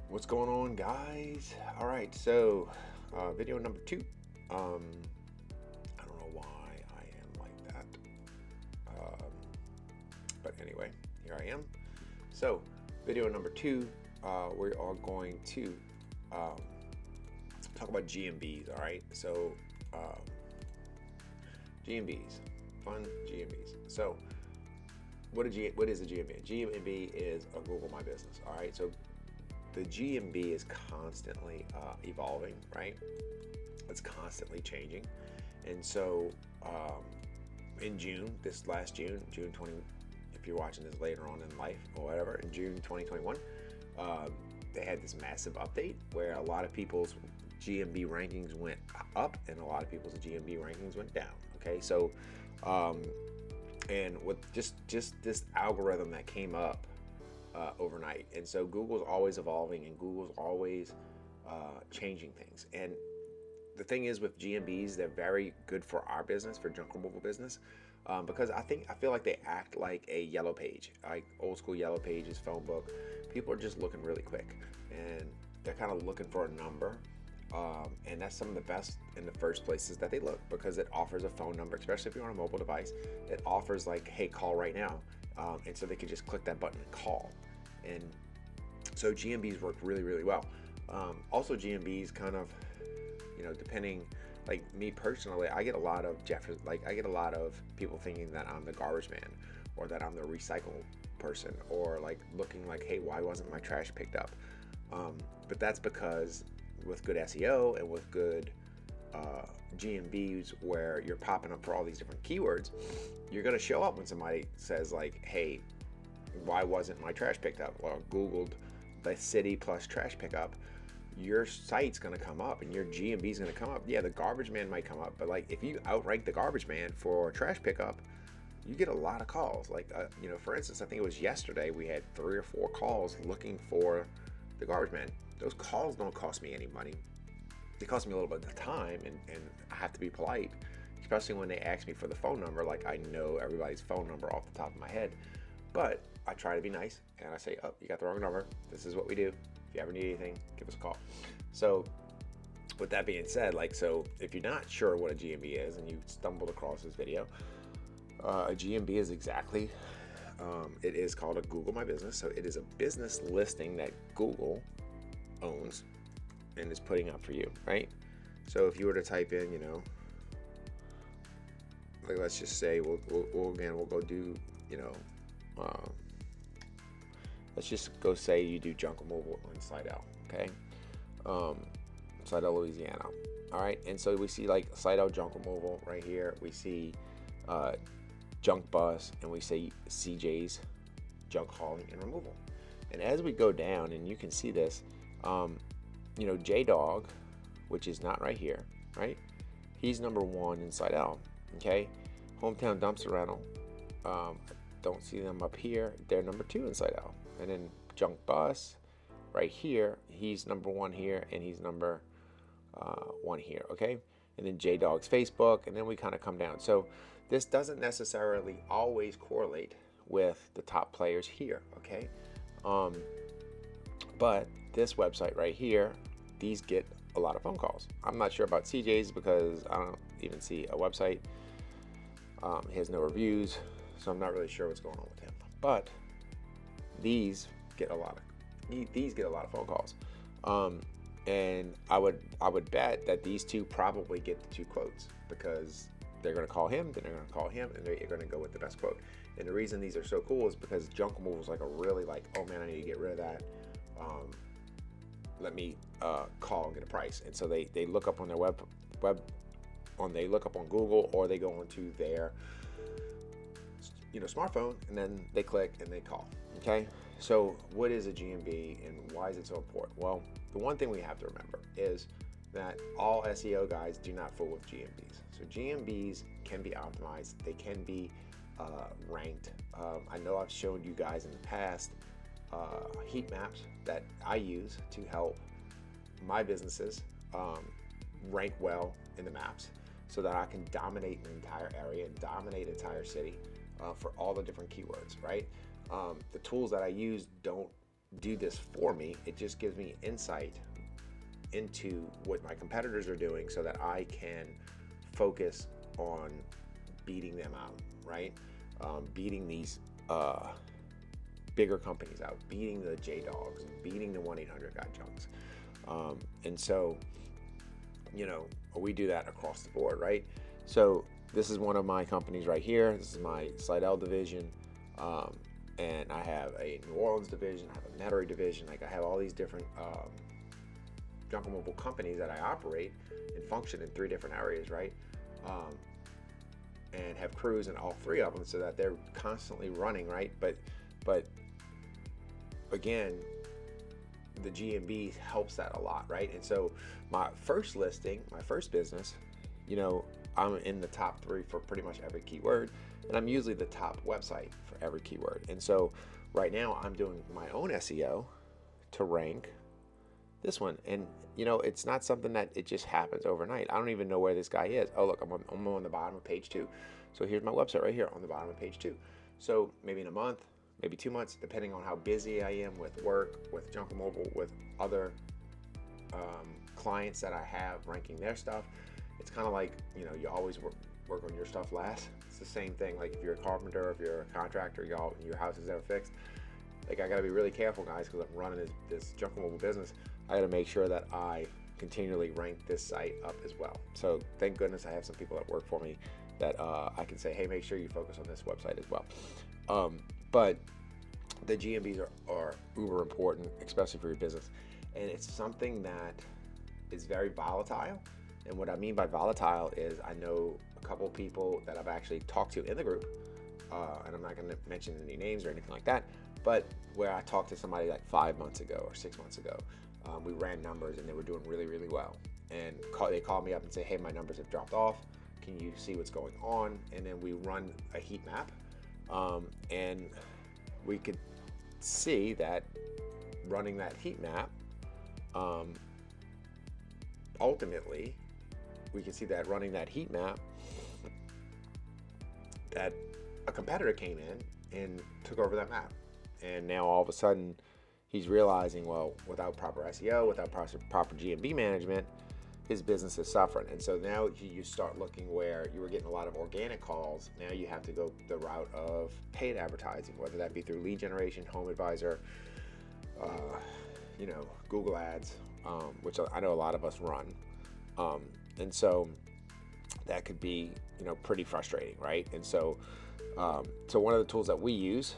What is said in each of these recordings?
What's going on, guys? All right, so video number 2. I don't know why I am like that, um, but anyway, here I am. So, video number 2, we are going to um, talk about GMBs. All right, so GMBs, fun GMBs. So, what is a GMB? GMB is a Google My Business. All right, so the GMB is constantly evolving, right? It's constantly changing. And so in June, this last June 20, if you're watching this later on in life or whatever, in June 2021, they had this massive update where a lot of people's GMB rankings went up and a lot of people's GMB rankings went down. Okay, so and with just this algorithm that came up overnight. And so Google's always evolving and Google's always changing things. And the thing is with GMBs, they're very good for our business, for junk removal business, because I feel like they act like a yellow page, like old school yellow pages, phone book. People are just looking really quick and they're kind of looking for a number. And that's some of the best in the first places that they look, because it offers a phone number, especially if you're on a mobile device. It offers like, hey, call right now. And so they can just click that button and call. And so GMBs work really, really well. Also GMBs kind of, depending, like me personally, I get a lot of people thinking that I'm the garbage man or that I'm the recycle person, or like looking like, hey, why wasn't my trash picked up? But that's because with good SEO and with good GMBs, where you're popping up for all these different keywords, you're going to show up when somebody says like, hey, why wasn't my trash picked up? Well, Googled the city plus trash pickup, your site's going to come up and your GMB is going to come up. Yeah, the garbage man might come up, but like if you outrank the garbage man for trash pickup, you get a lot of calls. Like, for instance, I think it was yesterday we had 3 or 4 calls looking for the garbage man. Those calls don't cost me any money. They cost me a little bit of time, and I have to be polite, especially when they ask me for the phone number. Like, I know everybody's phone number off the top of my head, but I try to be nice and I say, oh, you got the wrong number. This is what we do. If you ever need anything, give us a call. So with that being said, so if you're not sure what a GMB is and you stumbled across this video, a GMB is exactly, it is called a Google My Business. So it is a business listing that Google owns and is putting up for you, right? So if you were to type in, like let's just say we'll go do, let's just go say you do junk removal in Slidell, okay? Slidell, Louisiana. All right, and so we see like Slidell junk removal right here. We see junk bus, and we say CJ's junk hauling and removal. And as we go down, and you can see this, J-Dog, which is not right here, right? He's number 1 in Slidell, okay? Hometown Dumpster Rental, don't see them up here. They're number 2 in Slidell. And then Junk Bus, right here, he's number 1 here, and he's number 1 here, okay? And then J-Dog's Facebook, and then we kind of come down. So this doesn't necessarily always correlate with the top players here, okay? But this website right here, these get a lot of phone calls. I'm not sure about CJ's because I don't even see a website. He has no reviews, so I'm not really sure what's going on with him. But these get a lot of phone calls. And I would bet that these two probably get the 2 quotes, because they're going to call him, then they're going to call him, and they're going to go with the best quote. And the reason these are so cool is because junk removal is like a really oh man, I need to get rid of that. Let me call and get a price. And so they look up on their they look up on Google, or they go onto their smartphone, and then they click and they call. Okay, so what is a GMB and why is it so important? Well, the one thing we have to remember is that all SEO guys do not fool with GMBs. So GMBs can be optimized. They can be ranked. I know I've showed you guys in the past heat maps that I use to help my businesses rank well in the maps, so that I can dominate an entire area, dominate an entire city for all the different keywords, right? The tools that I use don't do this for me. It just gives me insight into what my competitors are doing so that I can focus on beating them out, right? Beating these bigger companies out, beating the J-Dogs, beating the 1-800-GOT-JUNKS. And so, we do that across the board, right? So this is one of my companies right here. This is my Slidell division. And I have a New Orleans division, I have a Metairie division. Like, I have all these different junk removal companies that I operate and function in 3 different areas, right? And have crews in all 3 of them so that they're constantly running, right? But again, the GMB helps that a lot, right? And so my first listing, my first business, I'm in the top 3 for pretty much every keyword, and I'm usually the top website for every keyword. And so right now I'm doing my own SEO to rank this one. And it's not something that it just happens overnight. I don't even know where this guy is. Oh, look, I'm on the bottom of page 2. So here's my website right here on the bottom of page 2. So maybe in a month, maybe 2 months, depending on how busy I am with work, with junk removal, with other clients that I have ranking their stuff. It's kind of like, you always work on your stuff last. It's the same thing. Like, if you're a carpenter, if you're a contractor, your house is never fixed. Like, I got to be really careful, guys, because I'm running this junk removal business. I got to make sure that I continually rank this site up as well. So thank goodness I have some people that work for me that I can say, hey, make sure you focus on this website as well. But the GMBs are uber important, especially for your business. And it's something that is very volatile. And what I mean by volatile is, I know a couple of people that I've actually talked to in the group, and I'm not going to mention any names or anything like that, but where I talked to somebody like 5 months ago or 6 months ago, we ran numbers and they were doing really, really well. And they called me up and say, hey, my numbers have dropped off. Can you see what's going on? And then we run a heat map, and we could see that running that heat map, ultimately, we can see that running that heat map, that a competitor came in and took over that map. And now all of a sudden he's realizing, well, without proper SEO, without proper GMB management, his business is suffering. And so now you start looking where you were getting a lot of organic calls. Now you have to go the route of paid advertising, whether that be through lead generation, Home Advisor, Google ads, which I know a lot of us run. And so that could be, pretty frustrating, right? And so, so one of the tools that we use,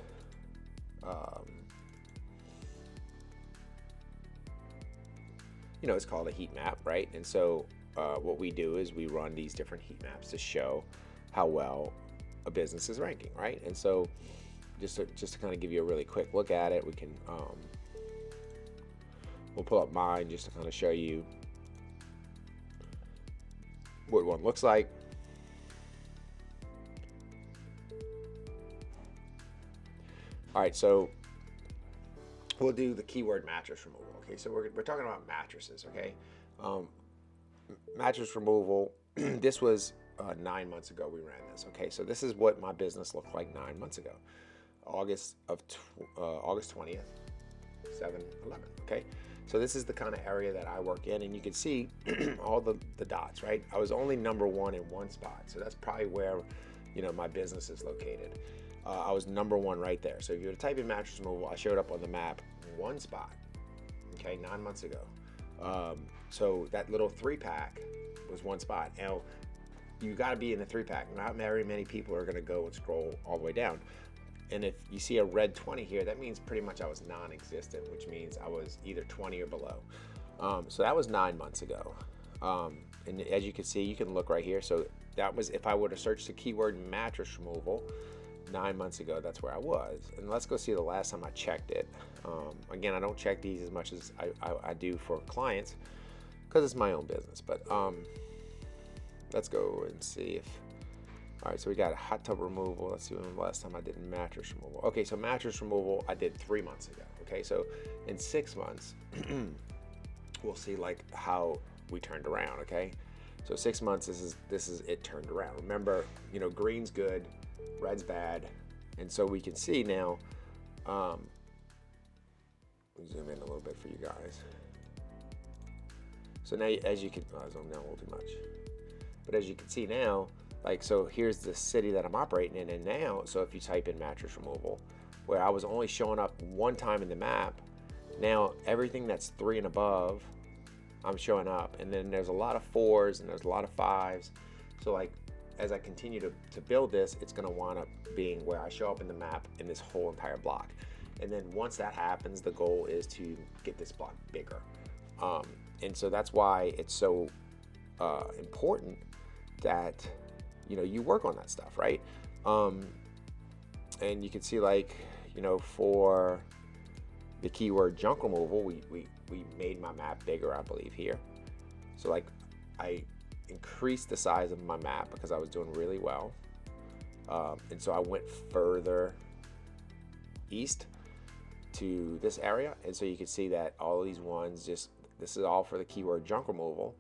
it's called a heat map, right? And so what we do is we run these different heat maps to show how well a business is ranking, right? And so just to kind of give you a really quick look at it, we can we'll pull up mine just to kind of show you what one looks like. All right, so we'll do the keyword mattress removal. Okay, so we're talking about mattresses. Okay, mattress removal. This was 9 months ago we ran this. Okay, so this is what my business looked like 9 months ago, August 20th, 7/11. Okay, so this is the kind of area that I work in, and you can see all the dots, right? I was only number 1 in one spot, so that's probably where my business is located. I was number 1 right there. So if you were to type in mattress removal, I showed up on the map one spot. Okay, 9 months ago. So that little 3-pack was one spot. Now you got to be in the 3-pack. Not very many people are going to go and scroll all the way down. And if you see a red 20 here, that means pretty much I was non-existent, which means I was either 20 or below. So that was 9 months ago. And as you can see, you can look right here. So that was, if I were to search the keyword mattress removal 9 months ago, that's where I was. And let's go see the last time I checked it. Again, I don't check these as much as I do for clients because it's my own business. But let's go and see if, all right, so we got a hot tub removal. Let's see when the last time I did mattress removal. Okay, so mattress removal I did 3 months ago. Okay, so in 6 months, we'll see like how we turned around. Okay, so 6 months, this is it turned around. Remember, green's good, red's bad, and so we can see now zoom in a little bit for you guys. So now, as you can, zoom down a little too much. But as you can see now, like, so here's the city that I'm operating in, and now, so if you type in mattress removal, where I was only showing up one time in the map, now everything that's 3 and above, I'm showing up. And then there's a lot of 4s and there's a lot of 5s. So like, as I continue to build this, it's gonna wind up being where I show up in the map in this whole entire block. And then once that happens, the goal is to get this block bigger. And so that's why it's so important that, you know, you work on that stuff, right? And you can see, like, you know, for the keyword junk removal, we made my map bigger, I believe, here. So like, I increased the size of my map because I was doing really well. And so I went further east to this area. And so you can see that all of these ones, this is all for the keyword junk removal.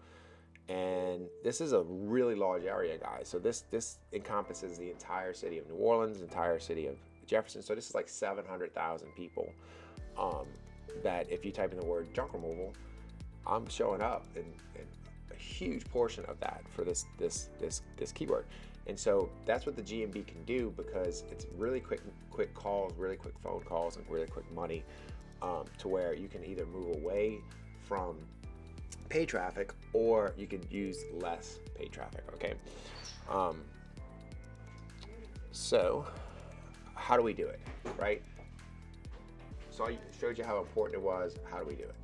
And this is a really large area, guys. So this encompasses the entire city of New Orleans, the entire city of Jefferson. So this is like 700,000 people that if you type in the word junk removal, I'm showing up in a huge portion of that for this keyword. And so that's what the GMB can do, because it's really quick calls, really quick phone calls, and really quick money, to where you can either move away from paid traffic, or you can use less paid traffic. Okay. So how do we do it, right? So I showed you how important it was. How do we do it?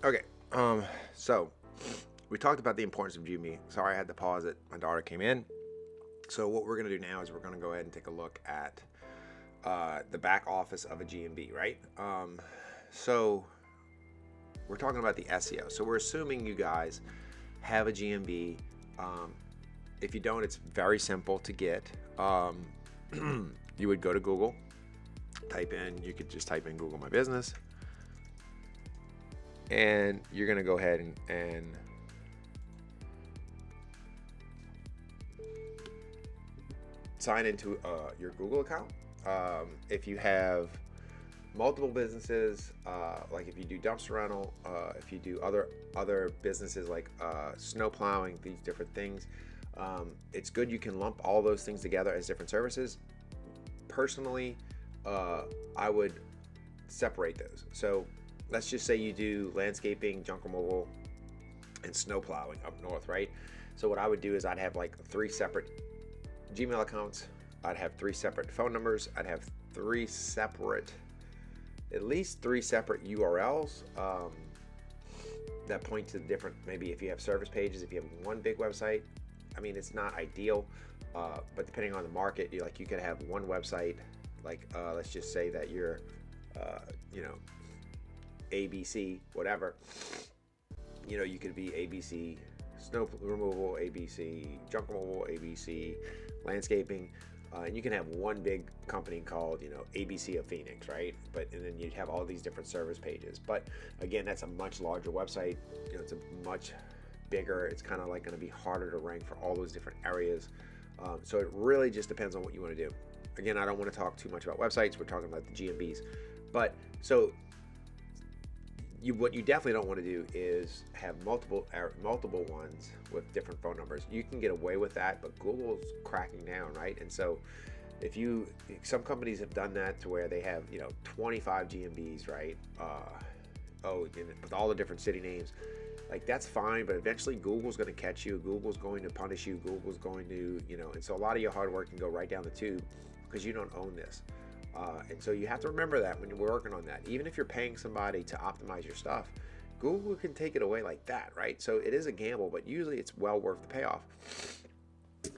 Okay. So we talked about the importance of GMB. Sorry, I had to pause it. My daughter came in. So what we're going to do now is we're going to go ahead and take a look at the back office of a GMB, right? So we're talking about the SEO. So we're assuming you guys have a GMB. If you don't, it's very simple to get. You would go to Google, you could just type in Google My Business, and you're going to go ahead and sign into your Google account. If you have multiple businesses, like if you do dumpster rental, if you do other businesses like snow plowing, these different things, it's good you can lump all those things together as different services. Personally, I would separate those. So let's just say you do landscaping, junk removal, and snow plowing up north, right? So what I would do is I'd have like 3 separate Gmail accounts. I'd have 3 separate phone numbers. I'd have at least 3 separate URLs that point to different, maybe if you have service pages, if you have one big website. I mean, it's not ideal, but depending on the market, you could have one website, like let's just say that you're, ABC, whatever. You could be ABC snow removal, ABC junk removal, ABC landscaping. And you can have one big company called, ABC of Phoenix, right? And then you'd have all these different service pages. But again, that's a much larger website. It's a much bigger. It's kind of like going to be harder to rank for all those different areas. So it really just depends on what you want to do. Again, I don't want to talk too much about websites. We're talking about the GMBs. But so what you definitely don't want to do is have multiple ones with different phone numbers. You can get away with that, but Google's cracking down, right? And so some companies have done that to where they have 25 GMBs, right? With all the different city names, like that's fine, but eventually Google's going to catch you. Google's going to punish you. Google's going to and so a lot of your hard work can go right down the tube because you don't own this. And so you have to remember that when you're working on that. Even if you're paying somebody to optimize your stuff, Google can take it away like that, right? So it is a gamble, but usually it's well worth the payoff.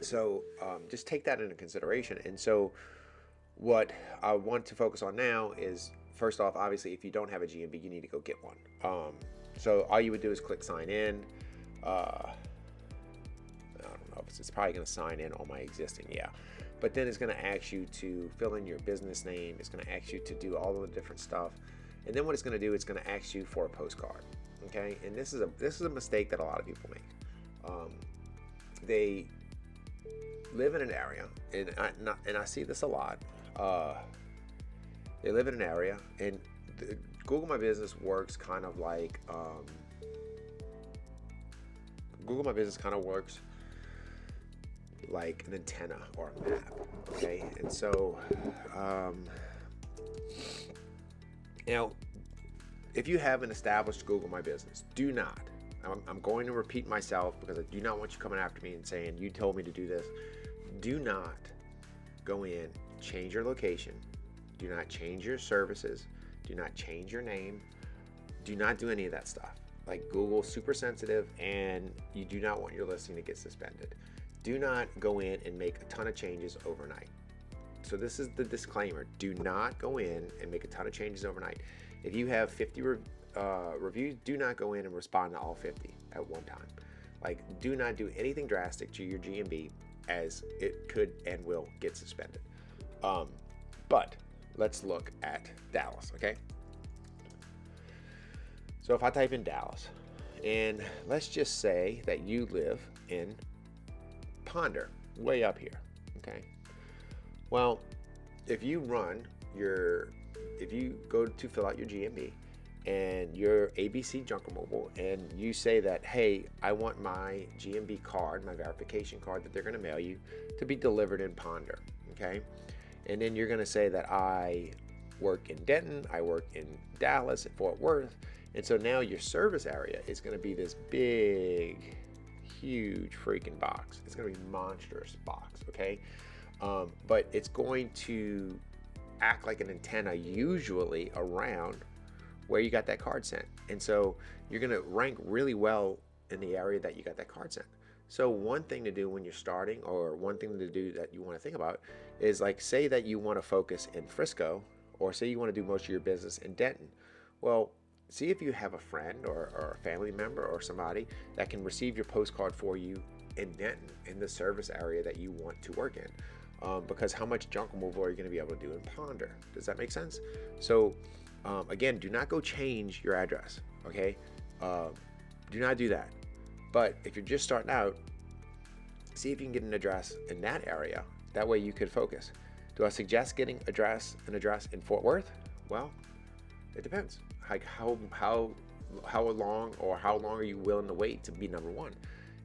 So just take that into consideration. And so what I want to focus on now is, first off, obviously, if you don't have a GMB, you need to go get one. So all you would do is click sign in. I don't know, it's probably going to sign in on my existing, yeah. But then it's going to ask you to fill in your business name. It's going to ask you to do all of the different stuff. And then what it's going to do, it's going to ask you for a postcard. Okay? And this is a mistake that a lot of people make. They live in an area, and I see this a lot. They live in an area, and Google My Business works kind of like Google My Business kind of works like an antenna or a map. Okay, and so now, if you have an established Google My Business, do not. I'm going to repeat myself because I do not want you coming after me and saying you told me to do this. Do not go in, change your location. Do not change your services. Do not change your name. Do not do any of that stuff. Like, Google's super sensitive, and you do not want your listing to get suspended. Do not go in and make a ton of changes overnight. So this is the disclaimer. Do not go in and make a ton of changes overnight. If you have 50 reviews, do not go in and respond to all 50 at one time. Like, do not do anything drastic to your GMB, as it could and will get suspended. But let's look at Dallas, okay? So if I type in Dallas, and let's just say that you live in Ponder, way up here, okay? Well, if you go to fill out your GMB and your ABC Junk Removal, and you say that, hey, I want my GMB card, my verification card that they're going to mail you, to be delivered in Ponder, okay? And then you're going to say that I work in Denton, I work in Dallas, at Fort Worth, and so now your service area is going to be this big, huge freaking box. It's going to be a monstrous box, okay? But it's going to act like an antenna usually around where you got that card sent. And so you're going to rank really well in the area that you got that card sent. So one thing to do when you're starting, or one thing to do that you want to think about, is like, say that you want to focus in Frisco, or say you want to do most of your business in Denton. Well, see if you have a friend or a family member or somebody that can receive your postcard for you in Denton, in the service area that you want to work in. Because how much junk removal are you going to be able to do in Ponder? Does that make sense? So again, do not go change your address, okay? Do not do that. But if you're just starting out, see if you can get an address in that area. That way you could focus. Do I suggest getting an address in Fort Worth? Well, it depends. Like, how long are you willing to wait to be number one?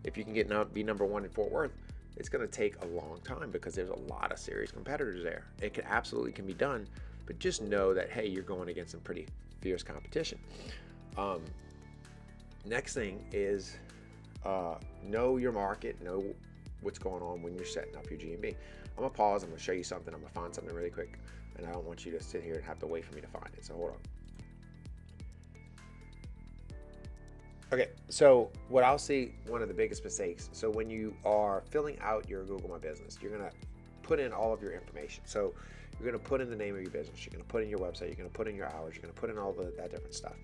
If you can be number one in Fort Worth, it's going to take a long time because there's a lot of serious competitors there. It absolutely can be done, but just know that, hey, you're going against some pretty fierce competition. Next thing is know your market, know what's going on when you're setting up your GMB. I'm going to pause. I'm going to show you something. I'm going to find something really quick, and I don't want you to sit here and have to wait for me to find it. So hold on. Okay, so what I'll see, one of the biggest mistakes, so when you are filling out your Google My Business, you're going to put in all of your information. So you're going to put in the name of your business, you're going to put in your website, you're going to put in your hours, you're going to put in all that different stuff.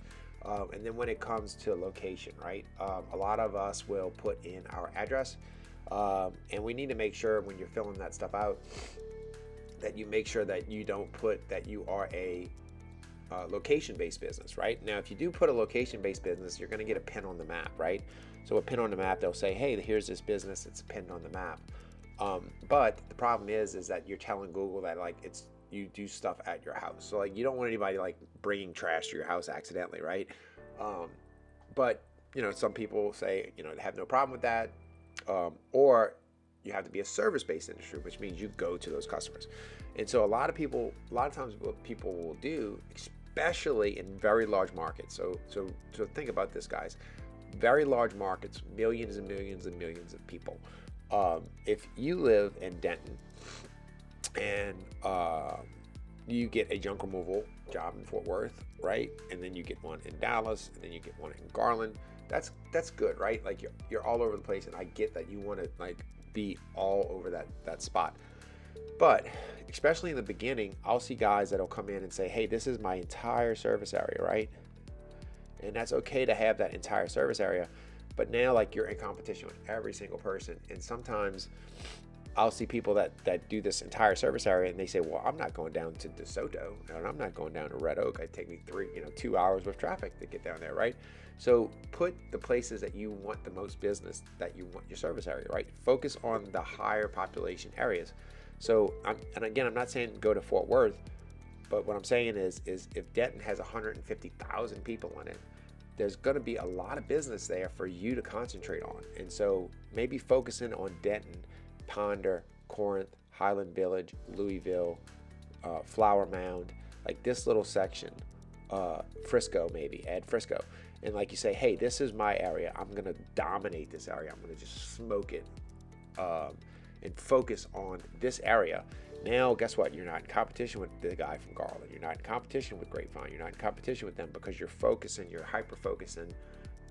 And then when it comes to location, right, a lot of us will put in our address, and we need to make sure when you're filling that stuff out that you make sure that you don't put that you are a location-based business, right? Now, if you do put a location-based business, you're going to get a pin on the map, right? So a pin on the map, they'll say, hey, here's this business, it's pinned on the map. But the problem is that you're telling Google that, like, you do stuff at your house. So, like, you don't want anybody, like, bringing trash to your house accidentally, right? But, you know, some people say, you know, they have no problem with that. Or you have to be a service-based industry, which means you go to those customers. And so a lot of times what people will do, especially in very large markets. So think about this, guys. Very large markets, millions and millions and millions of people. If you live in Denton and you get a junk removal job in Fort Worth, right? And then you get one in Dallas, and then you get one in Garland. That's good, right? Like, you're all over the place, and I get that you want to, like, be all over that spot. But especially in the beginning, I'll see guys that'll come in and say, hey, this is my entire service area, right? And that's okay to have that entire service area, but now, like, you're in competition with every single person. And sometimes I'll see people that do this entire service area, and they say, well, I'm not going down to DeSoto, and I'm not going down to Red Oak. It'd take me 2 hours with traffic to get down there, right? So put the places that you want the most business, that you want your service area, right? Focus on the higher population areas. So, and again, I'm not saying go to Fort Worth, But what I'm saying is if Denton has 150,000 people in it, there's going to be a lot of business there for you to concentrate on. And so maybe focusing on Denton, Ponder, Corinth, Highland Village, Louisville, Flower Mound, like this little section, Frisco, maybe add Frisco. And like you say, hey, this is my area. I'm going to dominate this area. I'm going to just smoke it and focus on this area. Now, guess what? You're not in competition with the guy from Garland. You're not in competition with Grapevine. You're not in competition with them because you're hyper-focusing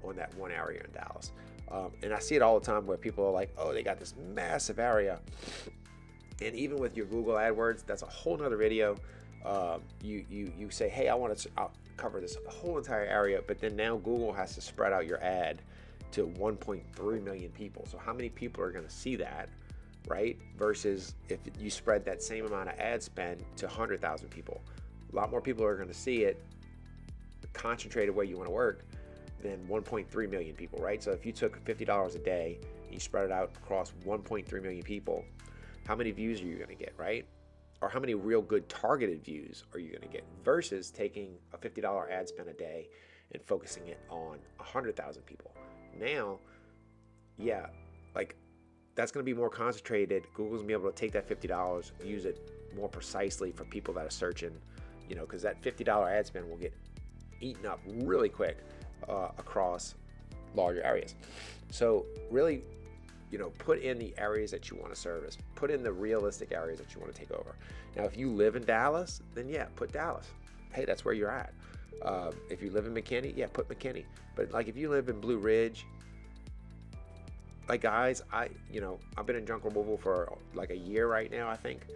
on that one area in Dallas. And I see it all the time where people are like, oh, they got this massive area. And even with your Google AdWords, that's a whole nother video. You say, hey, I'll cover this whole entire area, but then now Google has to spread out your ad to 1.3 million people. So how many people are going to see that? Right? Versus if you spread that same amount of ad spend to 100,000 people, a lot more people are going to see it concentrated where you want to work than 1.3 million people, right? So if you took $50 a day and you spread it out across 1.3 million people, how many views are you going to get, right? Or how many real good targeted views are you going to get versus taking a $50 ad spend a day and focusing it on 100,000 people. Now, yeah, like that's going to be more concentrated. Google's going to be able to take that $50, use it more precisely for people that are searching, because that $50 ad spend will get eaten up really quick across larger areas. So really, put in the areas that you want to service. Put in the realistic areas that you want to take over. Now, if you live in Dallas, then yeah, put Dallas. Hey, that's where you're at. If you live in McKinney, yeah, put McKinney. But like if you live in Blue Ridge, like guys, I've been in junk removal for like a year right now, I think.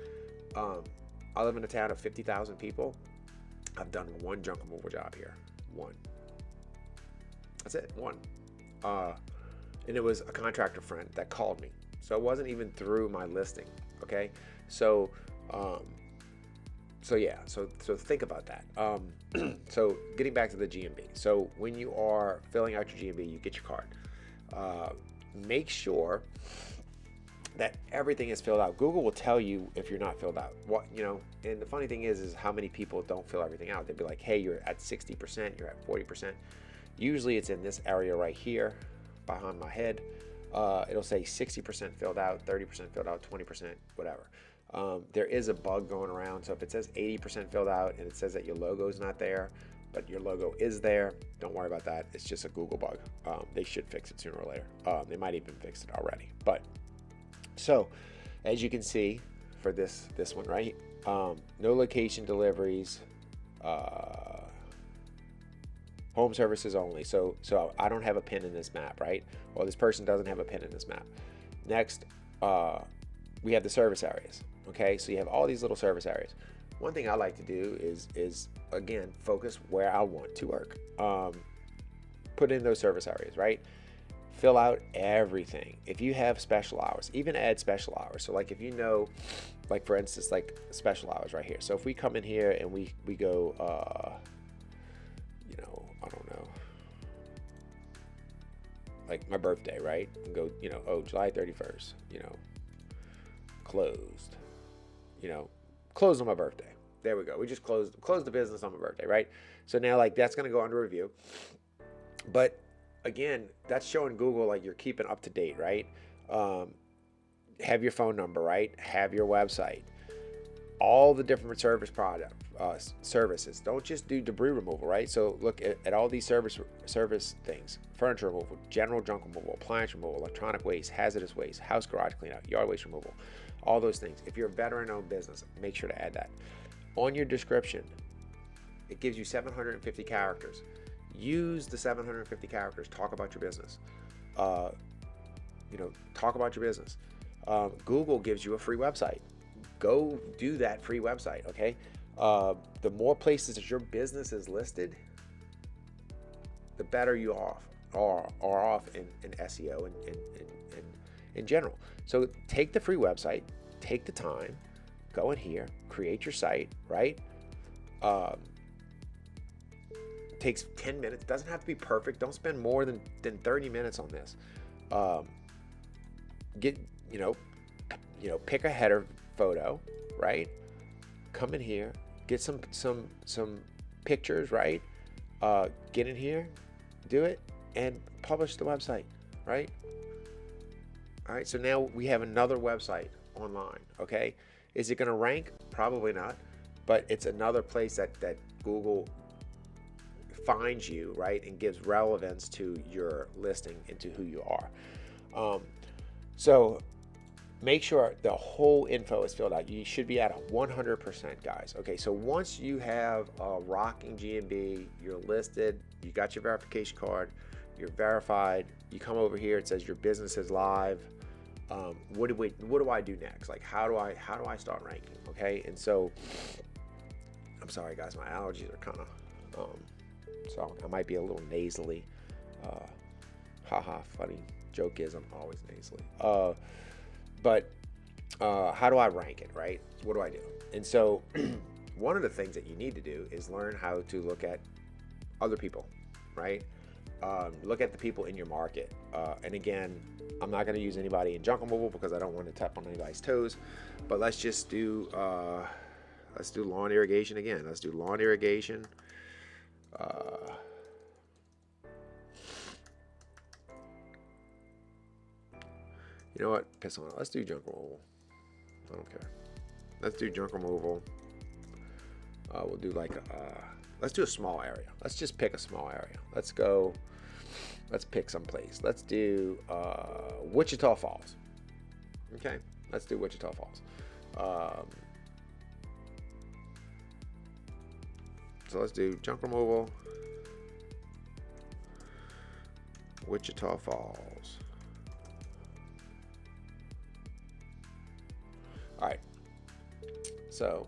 I live in a town of 50,000 people. I've done one junk removal job here. One. That's it, one. And it was a contractor friend that called me. So it wasn't even through my listing, okay? So think about that. So getting back to the GMB. So when you are filling out your GMB, you get your card. Make sure that everything is filled out. Google will tell you if you're not filled out. And the funny thing is how many people don't fill everything out. They'll be like, hey, you're at 60%, you're at 40%. Usually it's in this area right here behind my head. It'll say 60% filled out, 30% filled out, 20%, whatever. There is a bug going around. So if it says 80% filled out and it says that your logo is not there, but your logo is there, don't worry about that. It's just a Google bug. They should fix it sooner or later. They might even fix it already. But so as you can see for this one, right? No location deliveries, home services only. So I don't have a pin in this map, right? Well, this person doesn't have a pin in this map. Next, we have the service areas. Okay, so you have all these little service areas. One thing I like to do is again, focus where I want to work. Put in those service areas, right? Fill out everything. If you have special hours, even add special hours. So like if like for instance, like special hours right here. So if we come in here and we go, I don't know, like my birthday, right? And go, July 31st, closed, closed on my birthday. There we go. We just closed the business on my birthday, right? So now like that's going to go under review. But again, that's showing Google like you're keeping up to date, right? Have your phone number, right? Have your website. All the different services. Don't just do debris removal, right? So look at all these service things: furniture removal, general junk removal, appliance removal, electronic waste, hazardous waste, house garage cleanout, yard waste removal, all those things. If you're a veteran-owned business, make sure to add that. On your description, it gives you 750 characters. Use the 750 characters. Talk about your business. Talk about your business. Google gives you a free website. Go do that free website, okay? The more places that your business is listed, the better you are off in SEO and in general. So take the free website, take the time, go in here, create your site, right? Takes 10 minutes. Doesn't have to be perfect. Don't spend more than 30 minutes on this. Pick a header photo, right? Come in here, get some pictures, right? Get in here, do it, and publish the website, right? All right, so now we have another website online, okay? Is it gonna rank? Probably not, but it's another place that Google finds you, right, and gives relevance to your listing and to who you are. So make sure the whole info is filled out. You should be at 100%, guys. Okay, so once you have a rocking GMB, you're listed, you got your verification card, you're verified, you come over here, it says your business is live. What do I do next? Like, how do I start ranking? Okay, and so I'm sorry, guys, my allergies are kind of so I might be a little nasally. Funny joke is I'm always nasally. But how do I rank it, right? What do I do? And so one of the things that you need to do is learn how to look at other people, right? Look at the people in your market. And again, I'm not going to use anybody in junk removal because I don't want to tap on anybody's toes. But let's just do lawn irrigation again. Let's do lawn irrigation. You know what? Piss on it. Let's do junk removal. I don't care. Let's do junk removal. We'll do like let's do a small area. Let's just pick a small area. Let's pick some place. Let's do Wichita Falls. Okay, let's do Wichita Falls. So let's do junk removal, Wichita Falls. All right. So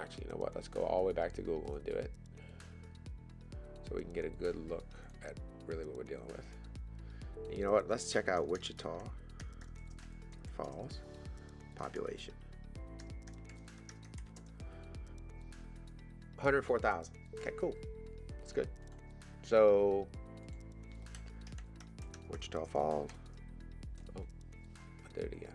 actually, you know what? Let's go all the way back to Google and do it, so we can get a good look at really what we're dealing with. And you know what? Let's check out Wichita Falls population. 104,000. Okay, cool. That's good. So Wichita Falls. Oh, I did it again.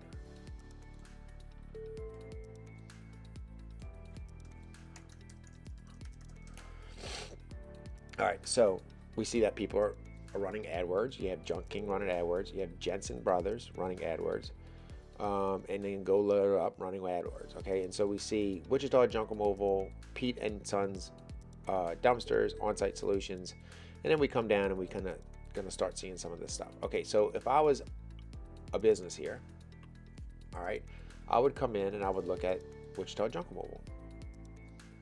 All right, so we see that people are running AdWords. You have Junk King running AdWords. You have Jensen Brothers running AdWords. And then Go Load Up running AdWords. Okay, and so we see Wichita Junk Removal, Pete and Sons Dumpsters, On-Site Solutions, and then we come down and we kind of gonna start seeing some of this stuff. Okay, so if I was a business here, all right, I would come in and I would look at Wichita Junk Removal.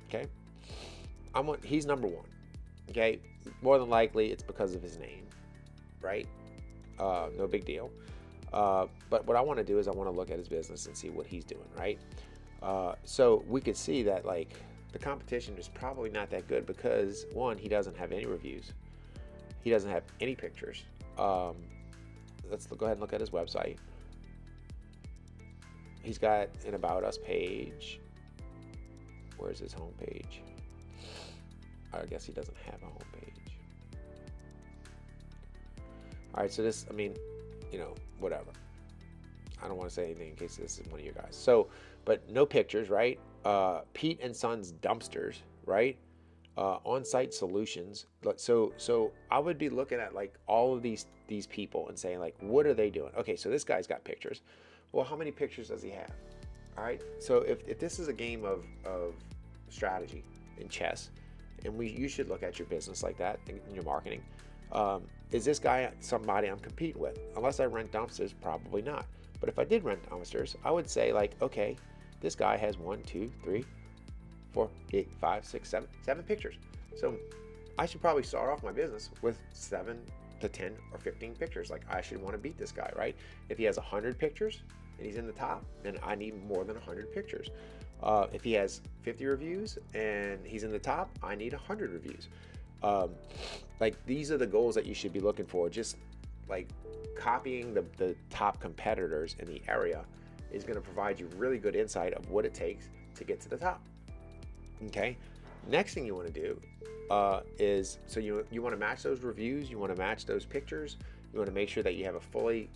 Okay, he's number one. Okay, more than likely it's because of his name, right? No big deal. But what I want to do is I want to look at his business and see what he's doing, right? So we could see that like the competition is probably not that good because one, he doesn't have any reviews. He doesn't have any pictures. Let's go ahead and look at his website. He's got an About Us page. Where's his home page? I guess he doesn't have a home page. All right, so this, I mean, you know, whatever. I don't want to say anything in case this is one of you guys. So, but no pictures, right? Pete and Sons Dumpsters, right? On-Site Solutions. So I would be looking at like all of these people and saying like, what are they doing? Okay, so this guy's got pictures. Well, how many pictures does he have? All right. So if this is a game of strategy in chess, and you should look at your business like that in your marketing. Is this guy somebody I'm competing with? Unless I rent dumpsters, probably not. But if I did rent dumpsters, I would say like, okay, this guy has 1, 2, 3, 4, 8, 5, 6, 7 pictures. So I should probably start off my business with 7 to 10 or 15 pictures. Like I should want to beat this guy, right? If he has 100 pictures and he's in the top, then I need more than 100 pictures. If he has 50 reviews and he's in the top, I need 100 reviews. Like these are the goals that you should be looking for. Just like copying the top competitors in the area is going to provide you really good insight of what it takes to get to the top. Okay. Next thing you want to do is, so you want to match those reviews, you want to match those pictures, you want to make sure that you have a fully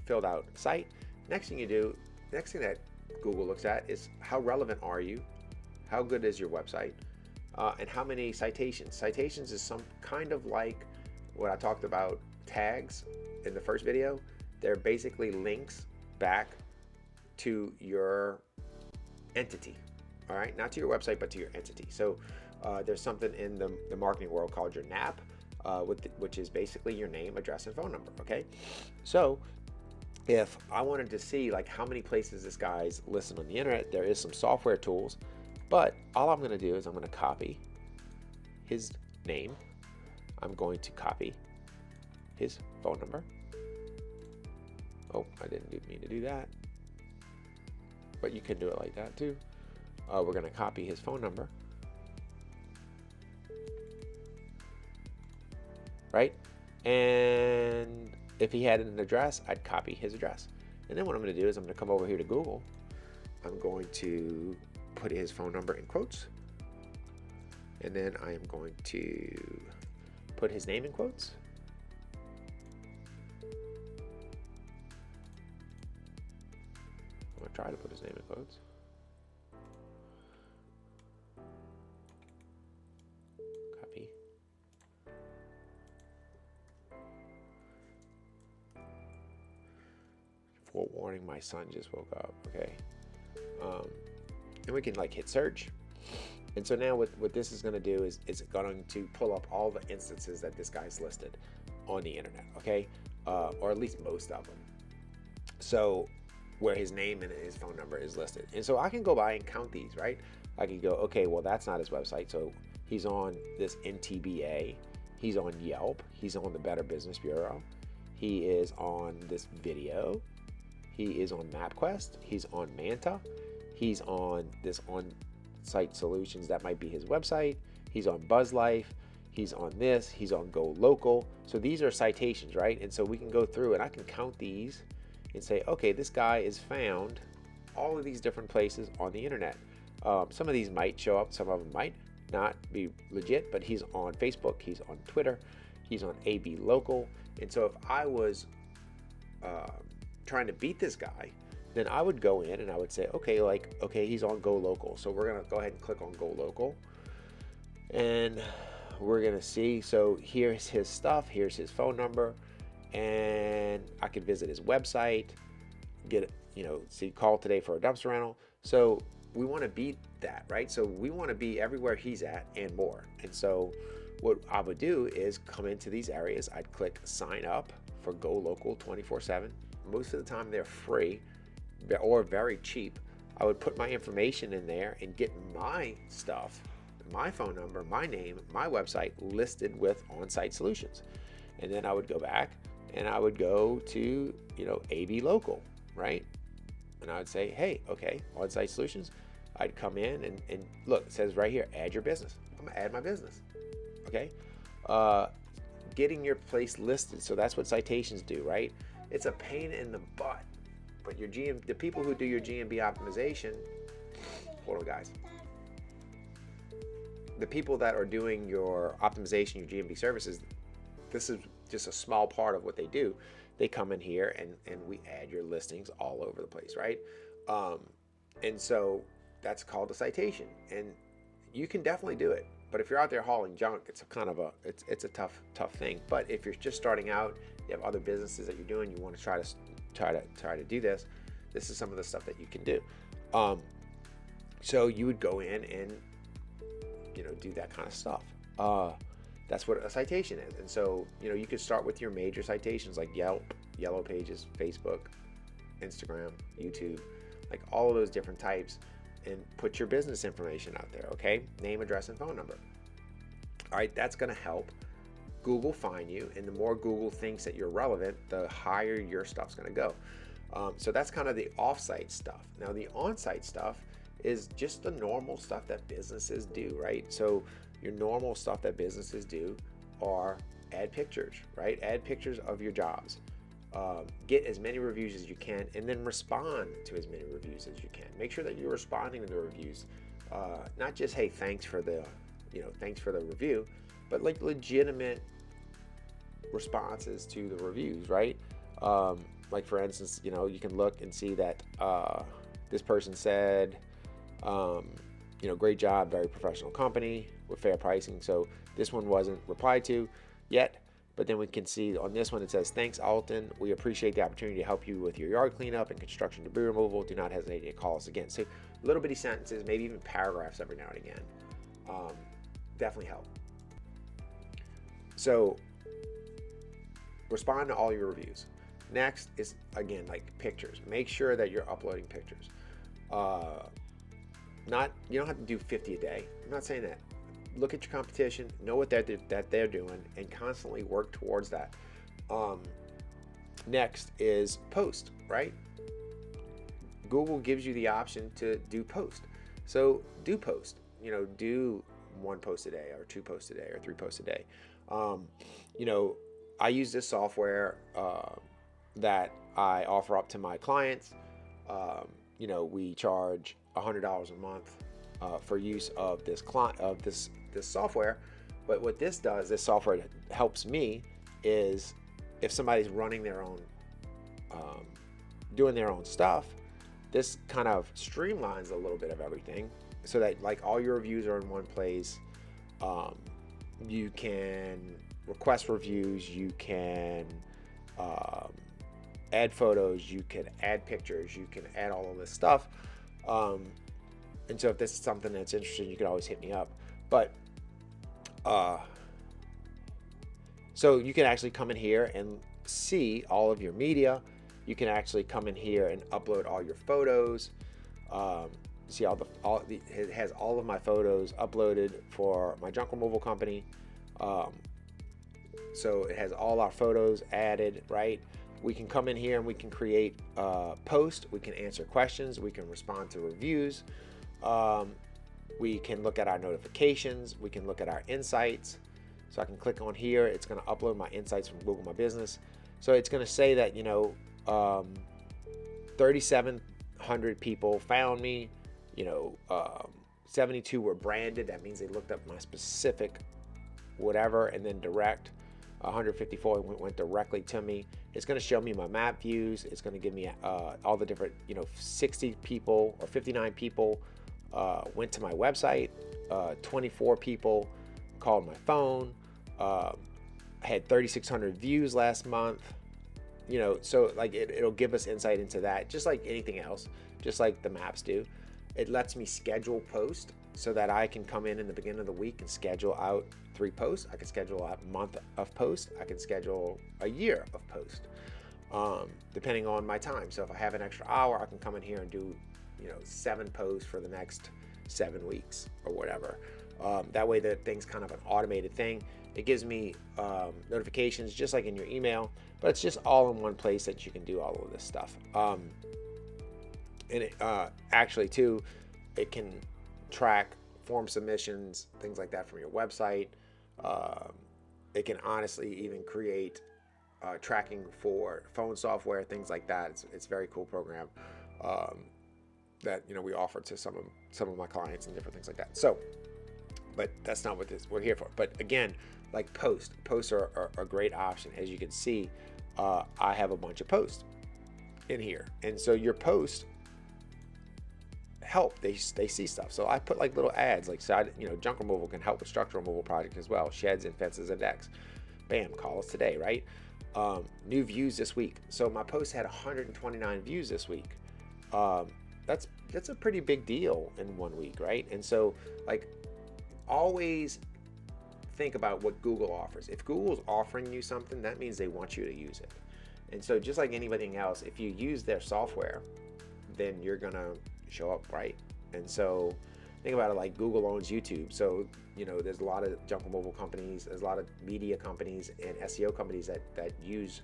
filled out site. Next thing that Google looks at is how relevant are you, how good is your website, and how many citations. Citations is some kind of like what I talked about tags in the first video. They're basically links back to your entity, all right? Not to your website, but to your entity. So there's something in the marketing world called your NAP, which is basically your name, address, and phone number, okay? So if I wanted to see like how many places this guy's listed on the internet, there is some software tools, but all I'm gonna do is I'm gonna copy his name. I'm going to copy his phone number. Oh, I didn't mean to do that, but you can do it like that too. We're gonna copy his phone number, right? And if he had an address, I'd copy his address. And then what I'm gonna do is I'm gonna come over here to Google. I'm going to put his phone number in quotes. And then I am going to put his name in quotes. I'm gonna try to put his name in quotes. Copy. Forewarning, my son just woke up, okay? And we can like hit search. And so now what this is gonna do is it's going to pull up all the instances that this guy's listed on the internet, okay? Or at least most of them. So where his name and his phone number is listed. And so I can go by and count these, right? I can go, okay, well, that's not his website. So he's on this NTBA, he's on Yelp, he's on the Better Business Bureau, he is on this video, he is on MapQuest, he's on Manta, he's on this on-site solutions, that might be his website, he's on BuzzLife, he's on this, he's on Go Local. So these are citations, right? And so we can go through and I can count these and say, okay, this guy is found all of these different places on the internet. Some of these might show up, some of them might not be legit, but he's on Facebook, he's on Twitter, he's on AB Local. And so if I was trying to beat this guy, then I would go in and I would say, okay, he's on Go Local. So we're gonna go ahead and click on Go Local. And we're gonna see, so here's his stuff, here's his phone number, and I could visit his website, get, see, call today for a dumpster rental. So we wanna beat that, right? So we wanna be everywhere he's at and more. And so what I would do is come into these areas, I'd click sign up for Go Local 24/7. Most of the time they're free or very cheap. I would put my information in there and get my stuff, my phone number, my name, my website listed with on-site solutions. And then I would go back and I would go to, AB Local, right? And I would say, hey, okay, on-site solutions. I'd come in and look, it says right here, add your business. I'm gonna add my business, okay? Getting your place listed. So that's what citations do, right? It's a pain in the butt, but the people who do your GMB optimization, hold on guys. The people that are doing your optimization, your GMB services, this is just a small part of what they do. They come in here and we add your listings all over the place, right? And so that's called a citation, and you can definitely do it. But if you're out there hauling junk, it's a kind of it's a tough thing. But if you're just starting out, you have other businesses that you're doing, you want to try to do this. This is some of the stuff that you can do. So you would go in and do that kind of stuff. That's what a citation is. And so you could start with your major citations like Yelp, Yellow Pages, Facebook, Instagram, YouTube, like all of those different types, and put your business information out there, okay? Name, address, and phone number. All right, that's gonna help Google find you, and the more Google thinks that you're relevant, the higher your stuff's gonna go. So that's kind of the off-site stuff. Now the on-site stuff is just the normal stuff that businesses do, right? So your normal stuff that businesses do are add pictures, right? Add pictures of your jobs. Get as many reviews as you can, and then respond to as many reviews as you can. Make sure that you're responding to the reviews, not just, hey, thanks for the review, but like legitimate responses to the reviews, right? Like for instance, you can look and see that this person said, great job, very professional company with fair pricing. So this one wasn't replied to yet, but then we can see on this one it says, thanks Alton, we appreciate the opportunity to help you with your yard cleanup and construction debris removal. Do not hesitate to call us again. So little bitty sentences, maybe even paragraphs every now and again, definitely help. So respond to all your reviews. Next is, again, like pictures. Make sure that you're uploading pictures. You don't have to do 50 a day. I'm not saying that. Look at your competition, know what they're doing, and constantly work towards that. Next is post, right? Google gives you the option to do post. So do post. Do 1 post a day, or 2 posts a day, or 3 posts a day. I use this software that I offer up to my clients. We charge $100 a month for use of this software. But what this does, this software helps me, is if somebody's running their own, doing their own stuff, this kind of streamlines a little bit of everything, so that like all your reviews are in one place. You can request reviews, you can add photos, you can add pictures, you can add all of this stuff. And so if this is something that's interesting, you can always hit me up. But so you can actually come in here and see all of your media. You can actually come in here and upload all your photos. See it has all of my photos uploaded for my junk removal company. So it has all our photos added, right? We can come in here and we can create posts. We can answer questions. We can respond to reviews. We can look at our notifications. We can look at our insights. So I can click on here. It's going to upload my insights from Google My Business. So it's going to say that 3,700 people found me. 72 were branded. That means they looked up my specific whatever, and then direct. 154 went directly to me. It's going to show me my map views. It's going to give me all the different, 60 people or 59 people went to my website. 24 people called my phone. I had 3,600 views last month. So like it'll give us insight into that, just like anything else, just like the maps do. It lets me schedule posts so that I can come in the beginning of the week and schedule out 3 posts. I can schedule a month of posts. I can schedule a year of posts, depending on my time. So if I have an extra hour, I can come in here and do, 7 posts for the next 7 weeks or whatever. That way the thing's kind of an automated thing. It gives me notifications just like in your email, but it's just all in one place that you can do all of this stuff. And it, actually too, it can track form submissions, things like that from your website. It can honestly even create tracking for phone software, things like that. It's a very cool program that we offer to some of my clients and different things like that. So, but that's not what we're here for. But again, like posts are a great option. As you can see, I have a bunch of posts in here, and so your posts help. They see stuff. So I put like little ads, like junk removal can help with structural removal project as well, sheds and fences and decks. Bam, call us today, right? New views this week. So my post had 129 views this week. That's a pretty big deal in 1 week, right? And so like always think about what Google offers. If Google's offering you something, that means they want you to use it. And so just like anything else, if you use their software, then you're gonna show up, right? And so think about it like Google owns YouTube. So there's a lot of junk removal companies, there's a lot of media companies and SEO companies that use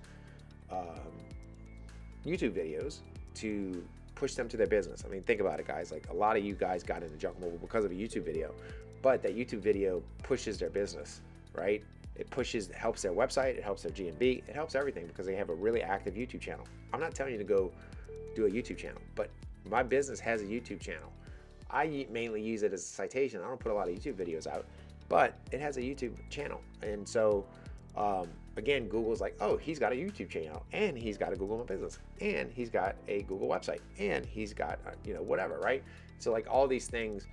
YouTube videos to push them to their business. I mean, think about it, guys. Like a lot of you guys got into junk removal because of a YouTube video, but that YouTube video pushes their business, right? It helps their website, it helps their GMB, it helps everything because they have a really active YouTube channel. I'm not telling you to go do a YouTube channel, but my business has a YouTube channel. I mainly use it as a citation. I don't put a lot of YouTube videos out, but it has a YouTube channel. And so again, Google's like, oh, he's got a YouTube channel, and he's got a Google My Business, and he's got a Google website, and he's got, whatever, right? So like all these things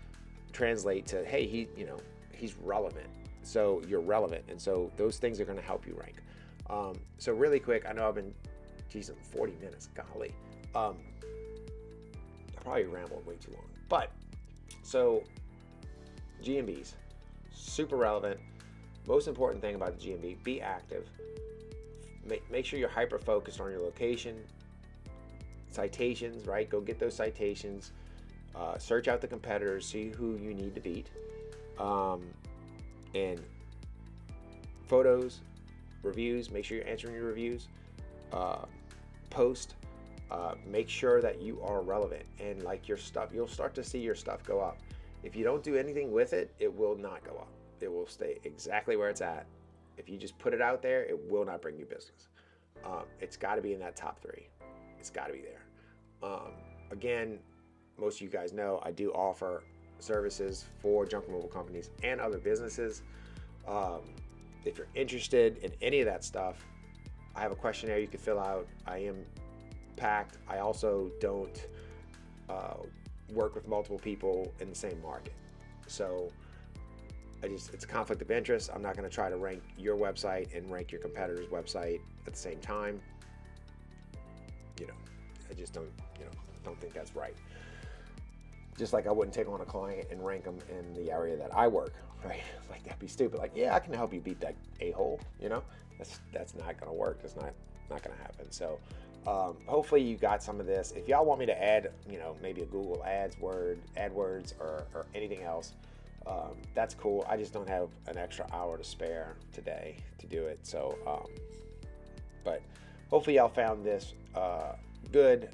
translate to, hey, he's relevant. So you're relevant. And so those things are going to help you rank. So really quick, I know I've been, 40 minutes, golly. I probably rambled way too long. But, so GMBs, super relevant. Most important thing about the GMB, be active. Make sure you're hyper-focused on your location. Citations, right? Go get those citations. Search out the competitors, see who you need to beat. And photos, reviews, make sure you're answering your reviews. Post, make sure that you are relevant, and like your stuff, you'll start to see your stuff go up. If you don't do anything with it, it will not go up. It will stay exactly where it's at. If you just put it out there, it will not bring you business. It's got to be in that top 3. It's got to be there. Again, most of you guys know I do offer services for junk removal companies and other businesses. If you're interested in any of that stuff, I have a questionnaire you can fill out. I am packed. I also don't work with multiple people in the same market. So it's a conflict of interest. I'm not going to try to rank your website and rank your competitor's website at the same time. I just don't think that's right. Just like I wouldn't take on a client and rank them in the area that I work, right? Like, that'd be stupid. Like, yeah, I can help you beat that a-hole, That's not going to work. That's not going to happen. So hopefully you got some of this. If y'all want me to add, maybe a Google AdWords or anything else, that's cool. I just don't have an extra hour to spare today to do it. So, but hopefully y'all found this good.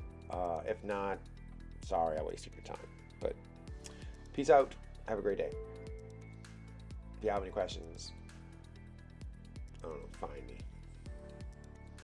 If not, sorry I wasted your time. But peace out. Have a great day. If you have any questions, I don't know, find me.